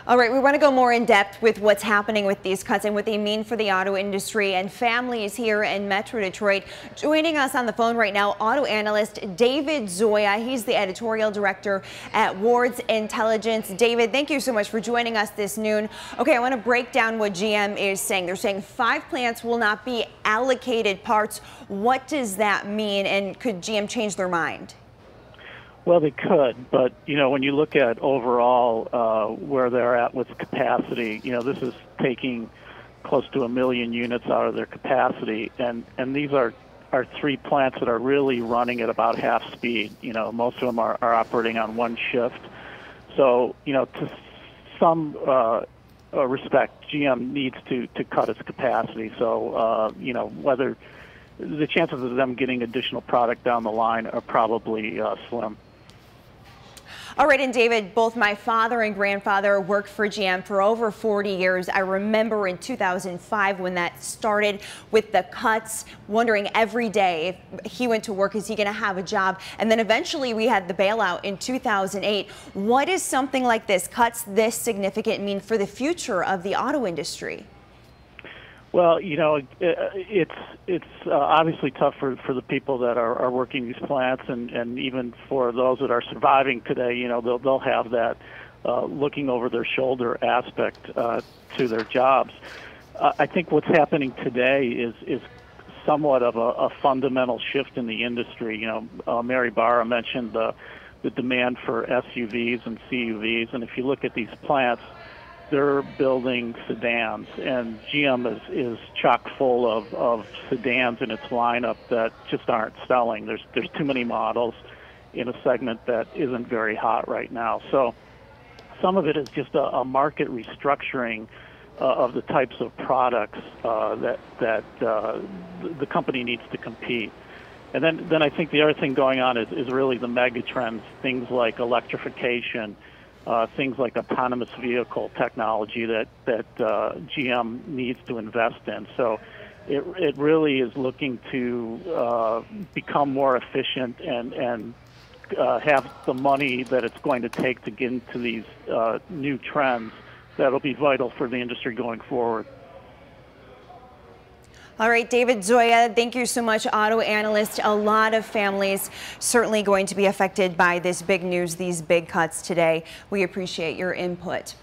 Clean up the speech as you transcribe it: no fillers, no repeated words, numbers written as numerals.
All right, we want to go more in depth with what's happening with these cuts and what they mean for the auto industry and families here in Metro Detroit. Joining us on the phone right now, auto analyst David Zoia. He's the editorial director at Wards Intelligence. David, thank you so much for joining us this noon. Okay, I want to break down what GM is saying. They're saying 5 plants will not be allocated parts. What does that mean, and could GM change their mind? Well, they could, but when you look at overall where they're at with capacity, this is taking close to 1 million units out of their capacity, and these are 3 plants that are really running at about half speed. Most of them are operating on 1 shift. So, to some respect, GM needs to cut its capacity. So, whether the chances of them getting additional product down the line are probably slim. All right, and David, both my father and grandfather worked for GM for over 40 years. I remember in 2005 when that started with the cuts, wondering every day if he went to work, is he going to have a job? And then eventually we had the bailout in 2008. What does something like this, cuts this significant, mean for the future of the auto industry? Well, it's obviously tough for the people that are working these plants, and even for those that are surviving today. They'll have that looking over their shoulder aspect to their jobs. I think what's happening today is somewhat of a fundamental shift in the industry. Mary Barra mentioned the demand for SUVs and CUVs, and if you look at these plants, they're building sedans, and GM is chock full of sedans in its lineup that just aren't selling. There's too many models in a segment that isn't very hot right now. So some of it is just a market restructuring of the types of products that the company needs to compete. And then I think the other thing going on is really the mega trends, things like electrification, things like autonomous vehicle technology that GM needs to invest in. So it really is looking to become more efficient and have the money that it's going to take to get into these new trends that'll be vital for the industry going forward. All right, David Zoia, thank you so much, auto analyst. A lot of families certainly going to be affected by this big news, these big cuts today. We appreciate your input.